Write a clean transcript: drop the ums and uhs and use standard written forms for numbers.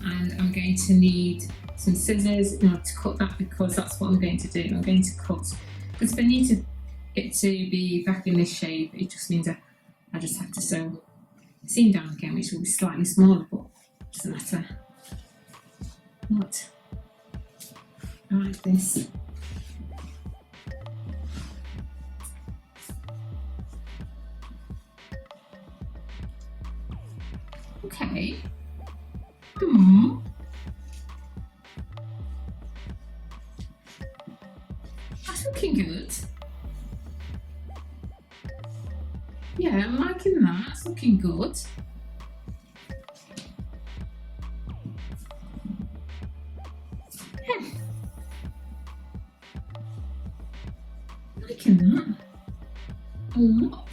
and I'm going to need some scissors in order to cut that, because that's what I'm going to do. I'm going to cut, because if I need it to be back in this shape, it just means I just have to sew the seam down again, which will be slightly smaller, but it doesn't matter. What? I like this. Okay. That's looking good. Yeah, I'm liking that. It's looking good. Yeah. Liking that a lot.